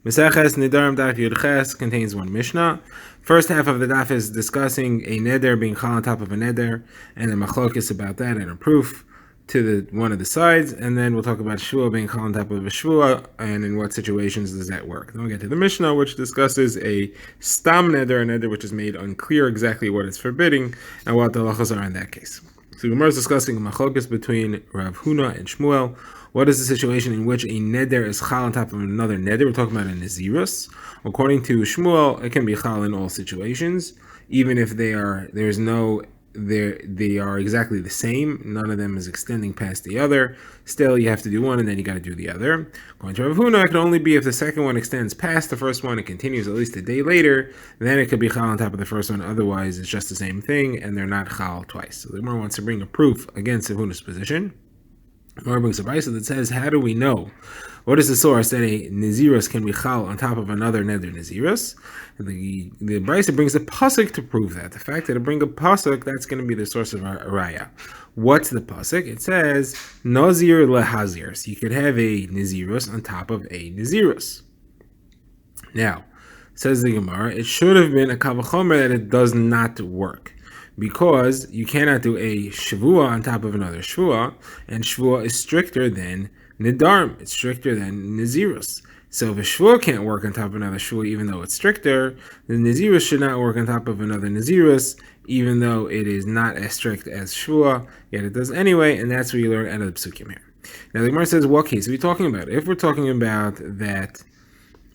Meseches Nedarim Daf Yudches contains one Mishnah. First half of the daf is discussing a neder being chal on top of a neder, and the machlokes about that and a proof to one of the sides, and then we'll talk about shvua being chal on top of a shvua, and in what situations does that work. Then we'll get to the Mishnah, which discusses a stam neder, a neder which is made unclear exactly what it's forbidding, and what the halachos are in that case. So Gemara is discussing a machlokes between Rav Huna and Shmuel. What is the situation in which a neder is chal on top of another neder? We're talking about a nazirus. According to Shmuel, it can be chal in all situations, even if they are exactly the same. None of them is extending past the other. Still, you have to do one, and then you got to do the other. According to Rav Huna, it can only be if the second one extends past the first one. It continues at least a day later. Then it could be chal on top of the first one. Otherwise, it's just the same thing, and they're not chal twice. So the Gemara wants to bring a proof against Rav Huna's position. Gemara brings a brisa that says, how do we know? What is the source that a nazirus can be chal on top of another neder nazirus? The brisa brings a pasuk to prove that. The fact that it brings a pasuk, that's going to be the source of our raya. What's the pasuk? It says nazir lehazir. So you could have a nazirus on top of a nazirus. Now, says the Gemara, it should have been a kavachomer that it does not work, because you cannot do a shavua on top of another shvua, and shvua is stricter than nedarim. It's stricter than nazirus. So if a shvua can't work on top of another shvua, even though it's stricter, the nazirus should not work on top of another nazirus, even though it is not as strict as shvua, yet it does anyway, and that's what you learn out of the psukim here. Now the Gemara says, what case are we talking about? If we're talking about that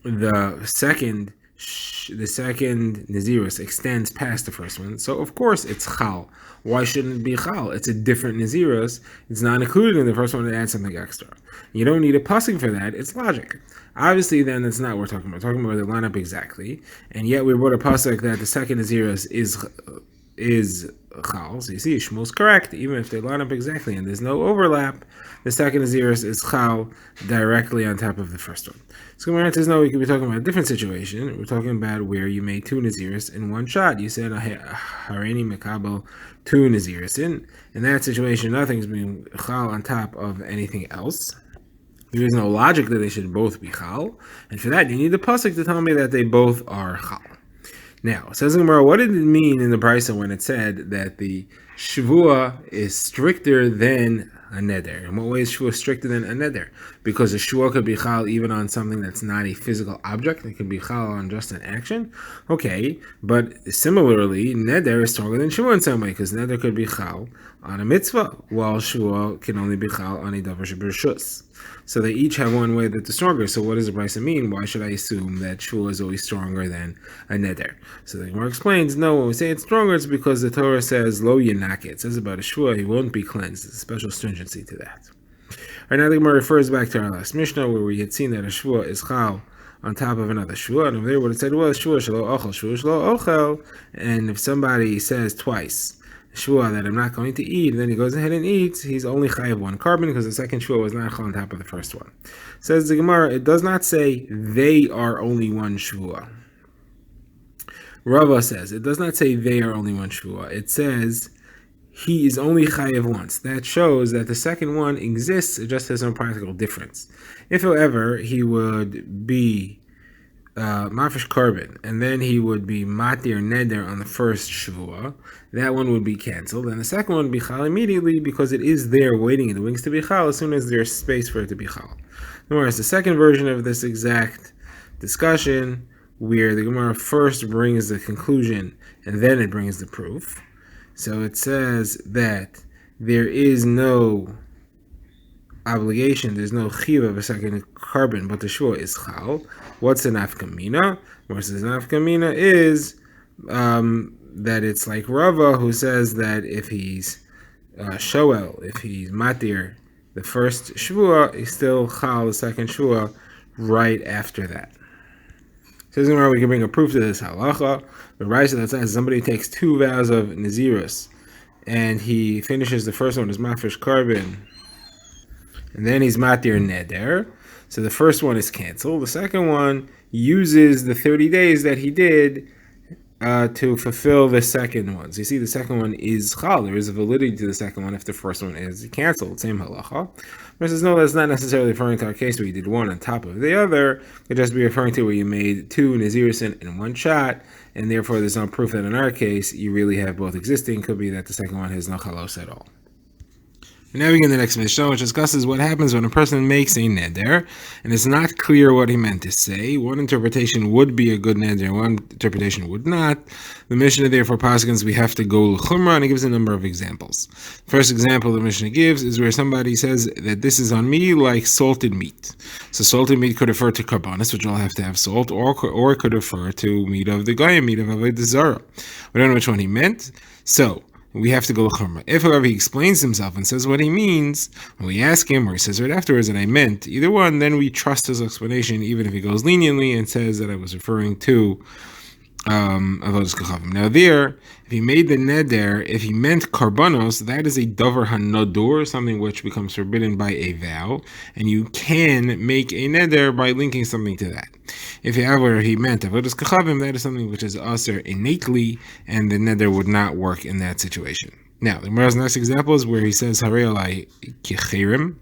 the second nazirus extends past the first one, so of course it's chal. Why shouldn't it be chal? It's a different nazirus. It's not included in the first one to add something extra. You don't need a pasuk for that. It's logic. Obviously, then that's not what we're talking about. We're talking about the lineup exactly, and yet we wrote a pasuk that the second nazirus is chal. So you see, Shmuel's correct. Even if they line up exactly and there's no overlap, the second nazirus is chal directly on top of the first one. So Gemara says, no, we could be talking about a different situation. We're talking about where you made two nazirus in one shot. You said hareini mekabel two nazirus. In that situation, nothing's being chal on top of anything else. There is no logic that they should both be chal, and for that you need the pasuk to tell me that they both are chal. Now, says the Gemara, what did it mean in the brisa when it said that the shvua is stricter than a neder? In what way is shvua stricter than a neder? Because a shvua could be chal even on something that's not a physical object. It could be chal on just an action. Okay, but similarly, neder is stronger than shvua in some way, because neder could be chal on a mitzvah, while shvua can only be chal on a davar shebershus. So they each have one way that they're stronger. So what does the brisa mean? Why should I assume that shvua is always stronger than a neder? So the Gemara explains, no, when we say it's stronger, it's because the Torah says lo yinake. It says about a shvua, he won't be cleansed. There's a special stringency to that. Right now the Gemara refers back to our last Mishnah, where we had seen that a shvua is chal on top of another shvua, and over there what it said was shvua shelo ochel, shvua shelo ochel, and if somebody says twice shvua that I'm not going to eat, and then he goes ahead and eats, he's only chayav one carbon, because the second shvua was not chal on top of the first one. Says the Gemara, it does not say they are only one shvua. Rava says, it does not say they are only one shvua. It says he is only chayav once. That shows that the second one exists, it just has no practical difference. If, however, he would be mafish carbon, and then he would be matir neder on the first shvua, that one would be canceled, and the second one would be chal immediately, because it is there waiting in the wings to be chal as soon as there's space for it to be chal. Whereas the second version of this exact discussion, where the Gemara first brings the conclusion and then it brings the proof. So it says that there is no obligation, there's no chiv of a second carbon, but the shvua is chal. What's the nafkamina? Versus nafkamina is that it's like Rava, who says that if he's shoel, if he's matir the first shvua, he's still chal the second shvua right after that. Says we can bring a proof to this halacha. The brisa that says somebody takes two vows of nazirus, and he finishes the first one as mafish carbon, and then he's matir neder. So the first one is canceled. The second one uses the 30 days that he did to fulfill the second one. So you see, the second one is chal. There is a validity to the second one if the first one is canceled. Same halacha. Versus no, that's not necessarily referring to our case where you did one on top of the other. It could just be referring to where you made two Nazirusin in one shot, and therefore there's no proof that in our case you really have both existing. Could be that the second one has no chalos at all. Now we get the next Mishnah, which discusses what happens when a person makes a neder, and it's not clear what he meant to say. One interpretation would be a good neder, one interpretation would not. The Mishnah therefore posits we have to go l'chumra, and it gives a number of examples. First example the Mishnah gives is where somebody says that this is on me like salted meat. So salted meat could refer to karbanis, which all have to have salt, or it could refer to meat of the goyim, meat of avodah zarah. We don't know which one he meant. So we have to go l'chumra. If, however, he explains himself and says what he means, when we ask him, or he says right afterwards that I meant either one, then we trust his explanation, even if he goes leniently and says that I was referring to avodas kachavim. Now there, if he made the neder, if he meant karbanos, that is a davar hanodur, something which becomes forbidden by a vow, and you can make a neder by linking something to that. If however he meant avodas kachavim, that is something which is aser innately, and the neder would not work in that situation. Now, the Gemara's next example is where he says, Harei alai kichirim.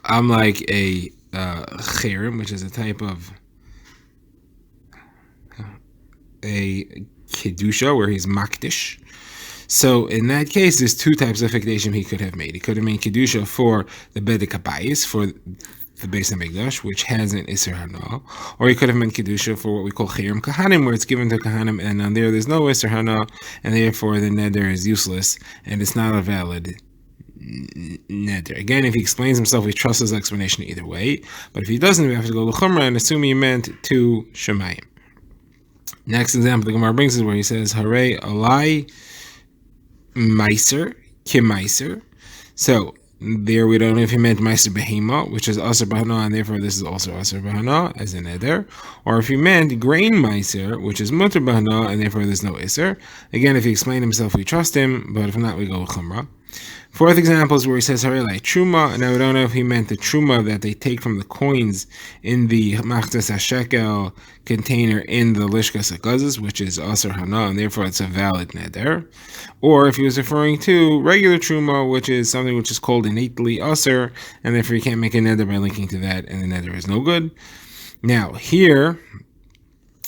I'm like a chirim, which is a type of a kedusha where he's makdish. So in that case, there's two types of fikdashim he could have made. He could have made kedusha for the bedek habayis, for the Beis Hamikdash, which has an iser hana, or he could have made kedusha for what we call chirim kahanim, where it's given to kahanim, and on there's no iser hana, and therefore the neder is useless and it's not a valid neder. Again, if he explains himself, we trust his explanation either way. But if he doesn't, we have to go l'chumra and assume he meant to shemayim. Next example the Gemara brings is where he says, Harei alai meiser kimeiser. So there we don't know if he meant meiser behema, which is aser bahana, and therefore this is also aser bahana as an eder, or if he meant grain meiser, which is mutter bahana, and therefore there's no iser. Again, if he explained himself, we trust him, but if not, we go chumrah. Fourth example is where he says Harei truma, and I don't know if he meant the truma that they take from the coins in the machzas hashekel container in the lishkas hakazas, which is aser hana, and therefore it's a valid neder, or if he was referring to regular truma, which is something which is called innately aser, and therefore you can't make a neder by linking to that, and the neder is no good. Now here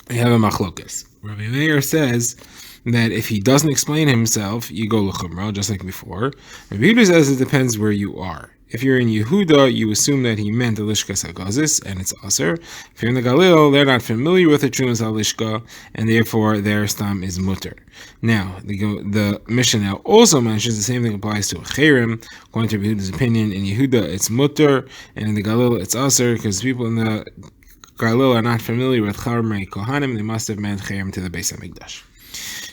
we have a machlokas. Rabbi Meir says that if he doesn't explain himself, you go l'chumra, just like before. Rabbi Yehuda says it depends where you are. If you're in Yehuda, you assume that he meant the lishkas hagazis, and it's aser. If you're in the Galil, they're not familiar with the trumas halishka, and therefore their stam is mutter. Now, the Mishnah also mentions the same thing applies to a chirim. According to Rabbi Yehuda's opinion, in Yehuda it's mutter, and in the Galil it's aser, because people in the Galil are not familiar with charmei kohanim. They must have meant chirim to the Beis Hamikdash.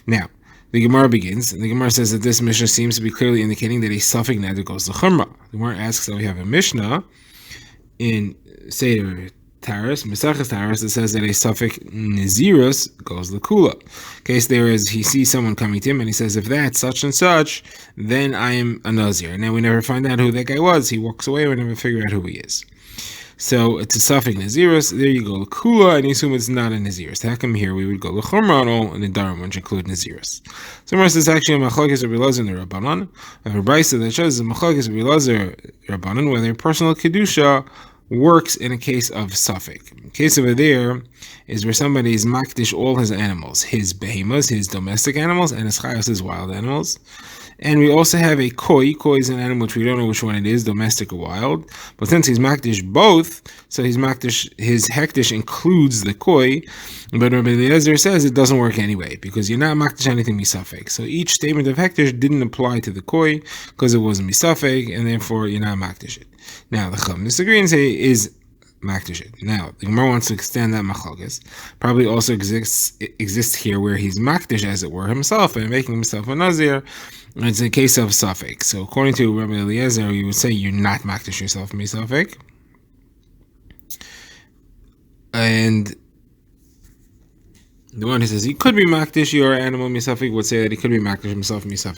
Now, the Gemara begins, and the Gemara says that this Mishnah seems to be clearly indicating that a suffix neder goes to chumrah. The Gemara asks that we have a Mishnah in Seder Taras, Mesachas Taras, that says that a suffix nezirus goes to kula. Case there is, he sees someone coming to him, and he says, if that's such and such, then I am a nazir. Now we never find out who that guy was. He walks away, we never figure out who he is. So it's a suffix nazirus. There you go, kula, and you assume it's not a nazirus. How come here we would go l'chumra on all, and the Nedarim, which include nazirus? So Gemara says actually a machlokes Rabbi Elazar and the Rabbanan. I have a brisa that shows a machlokes Rabbi Elazar Rabbanan whether a personal kedusha works in a case of suffix. The case over there is where somebody is makdish all his animals, his behemoths, his domestic animals, and his chayos, his wild animals. And we also have a koi. Koi is an animal which we don't know which one it is, domestic or wild. But since he's makdish both, so his hektish includes the koi. But Rabbi Eliezer says it doesn't work anyway, because you're not makdish anything misafek. So each statement of hektish didn't apply to the koi, because it wasn't misafek, and therefore you're not makdish it. Now, the Chum disagree and say is makdish it. Now, the Gemara wants to extend that machlokes. Probably also exists here where he's makdish, as it were, himself, and making himself a nazir. It's a case of suffix. So according to Rabbi Eliezer, you would say you're not makdish yourself misafek. And the one who says he could be makdish your animal misafek would say that he could be makdish himself misafek.